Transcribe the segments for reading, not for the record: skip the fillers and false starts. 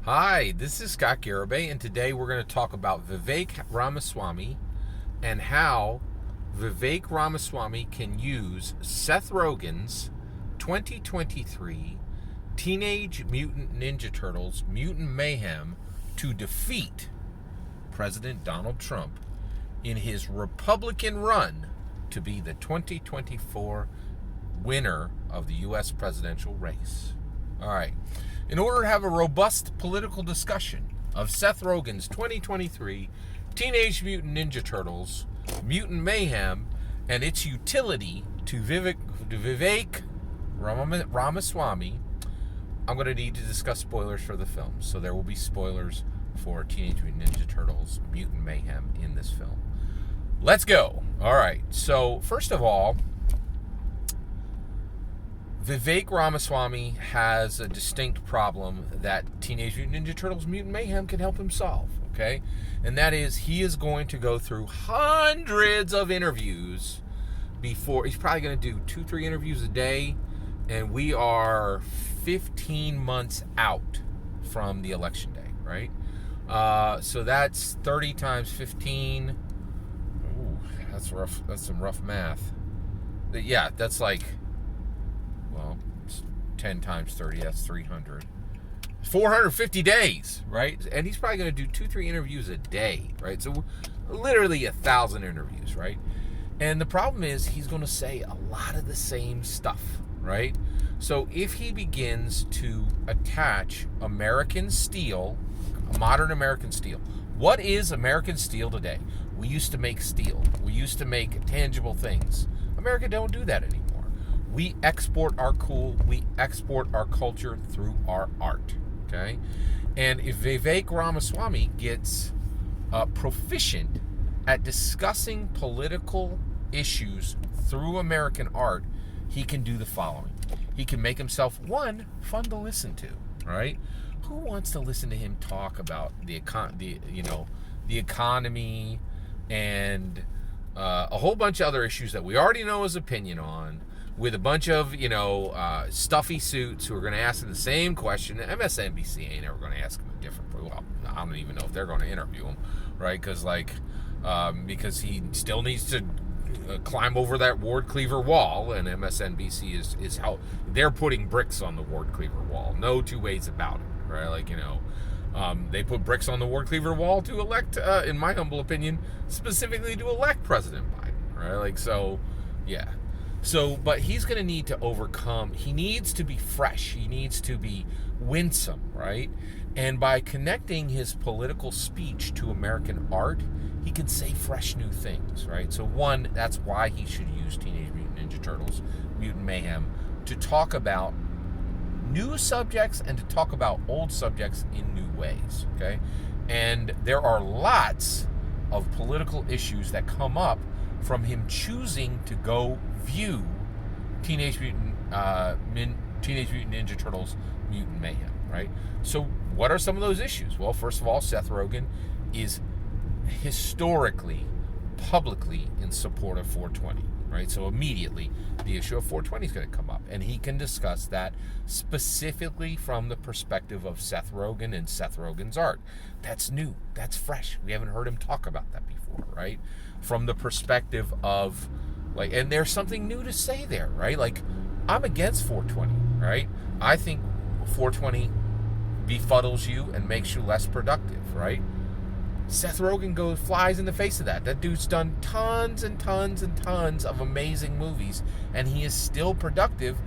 Hi, this is Scott Garibay, and today we're going to talk about Vivek Ramaswamy and how Vivek Ramaswamy can use Seth Rogen's 2023 Teenage Mutant Ninja Turtles Mutant Mayhem to defeat President Donald Trump in his Republican run to be the 2024 winner of the U.S. presidential race. All right. In order to have a robust political discussion of Seth Rogen's 2023 Teenage Mutant Ninja Turtles Mutant Mayhem and its utility to Vivek Ramaswamy, I'm going to need to discuss spoilers for the film. So there will be spoilers for Teenage Mutant Ninja Turtles Mutant Mayhem in this film. Let's go. All right. So first of all, Vivek Ramaswamy has a distinct problem that Teenage Mutant Ninja Turtles Mutant Mayhem can help him solve, okay? And that is he is going to go through hundreds of interviews before, he's probably going to do 2-3 interviews a day, and we are 15 months out from the election day, right? So that's 30 times 15. Ooh, that's rough. That's some rough math. Yeah, that's like, well, 10 times 30, that's 300. 450 days, right? And he's probably going to do 2-3 interviews a day, right? So literally 1,000 interviews, right? And the problem is he's going to say a lot of the same stuff, right? So if he begins to attach American steel, modern American steel, what is American steel today? We used to make steel. We used to make tangible things. America don't do that anymore. We export our cool, we export our culture through our art, okay? And if Vivek Ramaswamy gets proficient at discussing political issues through American art, he can do the following. He can make himself, one, fun to listen to, right? Who wants to listen to him talk about the economy and a whole bunch of other issues that we already know his opinion on, with a bunch of, stuffy suits who are going to ask him the same question? MSNBC ain't ever going to ask him a different, well, I don't even know if they're going to interview him, right? Because he still needs to climb over that Ward Cleaver wall, and MSNBC is how they're putting bricks on the Ward Cleaver wall. No two ways about it, right? They put bricks on the Ward Cleaver wall to elect, in my humble opinion, specifically to elect President Biden, right? Yeah. So, but he's going to need to overcome, he needs to be fresh, he needs to be winsome, right? And by connecting his political speech to American art, he can say fresh new things, right? So one, that's why he should use Teenage Mutant Ninja Turtles Mutant Mayhem to talk about new subjects and to talk about old subjects in new ways, okay? And there are lots of political issues that come up from him choosing to go view Teenage Mutant Ninja Turtles Mutant Mayhem, right? So what are some of those issues? Well, first of all, Seth Rogen is historically, publicly in support of 420, right? So immediately the issue of 420 is going to come up, and he can discuss that specifically from the perspective of Seth Rogen and Seth Rogen's art. That's new. That's fresh. We haven't heard him talk about that before, right? From the perspective of, and there's something new to say there, right? I'm against 420, right? I think 420 befuddles you and makes you less productive, right? Seth Rogen flies in the face of that. That dude's done tons and tons and tons of amazing movies, and he is still productive,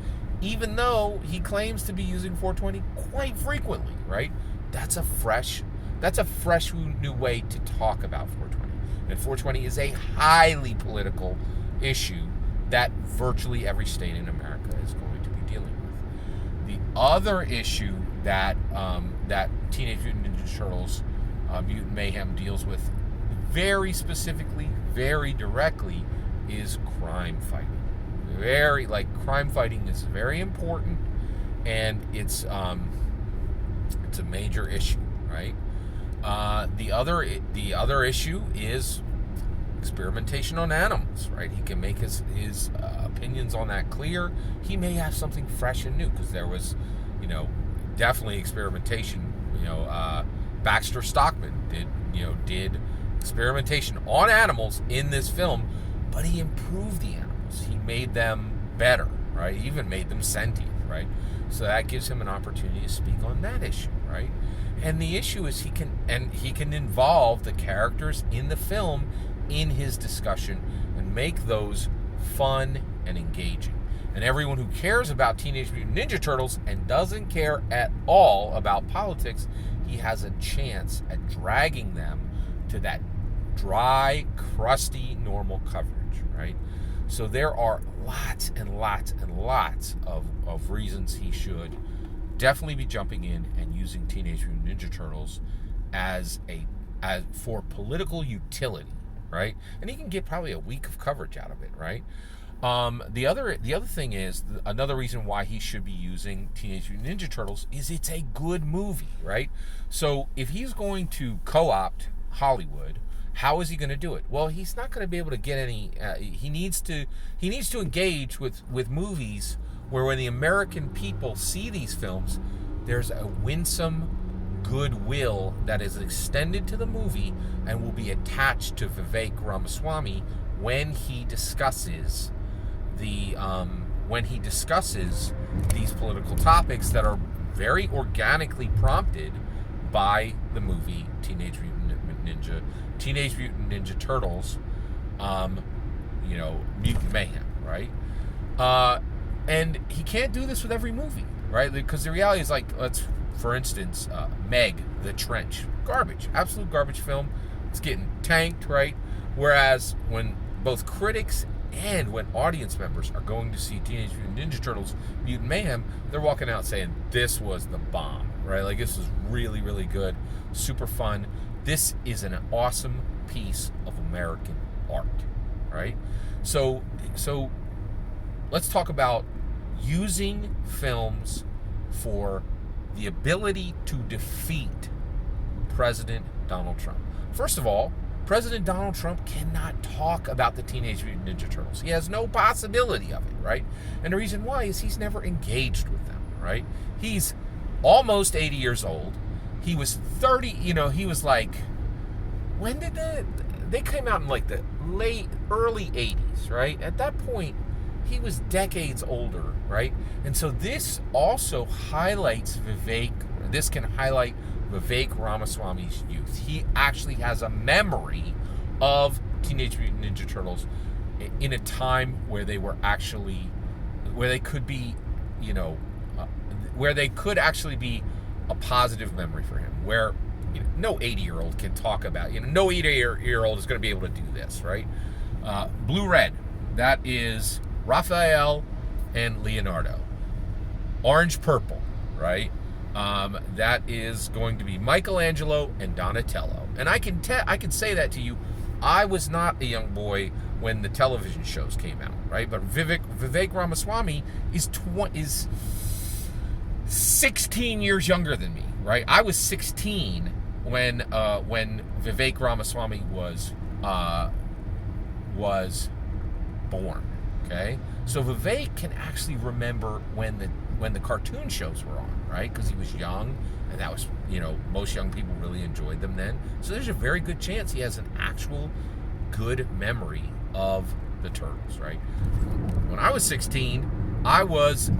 even though he claims to be using 420 quite frequently, right? That's a fresh new way to talk about 420. And 420 is a highly political issue that virtually every state in America is going to be dealing with. The other issue that Teenage Mutant Ninja Turtles Mutant Mayhem deals with very specifically, very directly, is crime fighting. Crime fighting is very important, and it's a major issue, right? The other issue is experimentation on animals, right? He can make his opinions on that clear. He may have something fresh and new, because there was, definitely experimentation Baxter Stockman did experimentation on animals in this film, but he improved the animals. He made them better, right? He even made them sentient, right? So that gives him an opportunity to speak on that issue, right? And the issue is he can involve the characters in the film in his discussion and make those fun and engaging. And everyone who cares about Teenage Mutant Ninja Turtles and doesn't care at all about politics, he has a chance at dragging them to that dry, crusty, normal coverage, right? So there are lots and lots and lots of reasons he should definitely be jumping in and using Teenage Mutant Ninja Turtles as for political utility, right? And he can get probably a week of coverage out of it, right? The other thing is, another reason why he should be using Teenage Mutant Ninja Turtles is it's a good movie, right? So if he's going to co-opt Hollywood, how is he going to do it? Well, he's not going to be able to get any. He needs to engage with movies where when the American people see these films, there's a winsome goodwill that is extended to the movie and will be attached to Vivek Ramaswamy when he discusses these political topics that are very organically prompted by the movie Teenage Mutant Ninja Turtles, Mutant Mayhem, right? And he can't do this with every movie, right? Because the reality is, for instance, Meg, The Trench, garbage, absolute garbage film. It's getting tanked, right? Whereas when both critics and when audience members are going to see Teenage Mutant Ninja Turtles Mutant Mayhem, they're walking out saying, this was the bomb, right? Like, this was really, really good, super fun. This is an awesome piece of American art, right? So let's talk about using films for the ability to defeat President Donald Trump. First of all, President Donald Trump cannot talk about the Teenage Mutant Ninja Turtles. He has no possibility of it, right? And the reason why is he's never engaged with them, right? He's almost 80 years old. He was 30, he was like, when did they came out in like the early 80s, right? At that point, he was decades older, right? And so this also highlights this can highlight Vivek Ramaswamy's youth. He actually has a memory of Teenage Mutant Ninja Turtles in a time where they were actually, where they could be, where they could actually be a positive memory for him, where no 80-year-old can talk about, no 80-year-old is going to be able to do this, right? Blue-red, that is Raphael and Leonardo. Orange-purple, right? That is going to be Michelangelo and Donatello. And I can say that to you. I was not a young boy when the television shows came out, right? But Vivek Ramaswamy is 16 years younger than me, right? I was 16 when Vivek Ramaswamy was born. Okay, so Vivek can actually remember when the cartoon shows were on, right? Because he was young, and that was, most young people really enjoyed them then. So there's a very good chance he has an actual good memory of the Turtles, right? When I was 16, I was,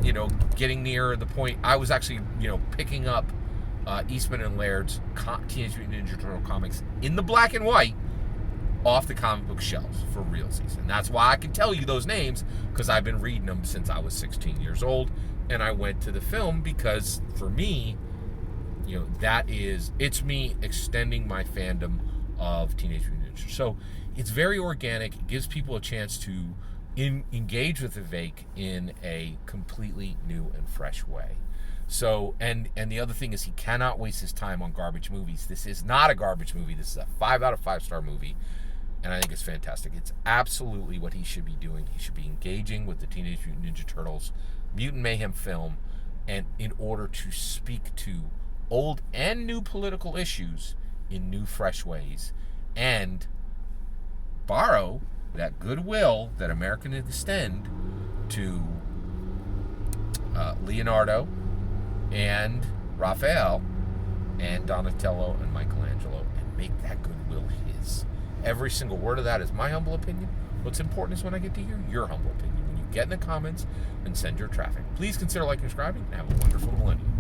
getting near the point. I was actually, picking up Eastman and Laird's Teenage Mutant Ninja Turtle comics in the black and white off the comic book shelves for realsies. And that's why I can tell you those names, because I've been reading them since I was 16 years old. And I went to the film because, for me, it's me extending my fandom of Teenage Mutant Ninja. So it's very organic. It gives people a chance to engage with Vivek in a completely new and fresh way. So, and the other thing is, he cannot waste his time on garbage movies. This is not a garbage movie. This is a 5 out of 5 star movie. And I think it's fantastic. It's absolutely what he should be doing. He should be engaging with the Teenage Mutant Ninja Turtles Mutant Mayhem film, and in order to speak to old and new political issues in new, fresh ways, and borrow that goodwill that America can extend to Leonardo and Raphael and Donatello, and Michelangelo and make that goodwill his. Every single word of that is my humble opinion. What's important is when I get to hear your humble opinion. When you get in the comments and send your traffic. Please consider liking and subscribing, and have a wonderful millennium.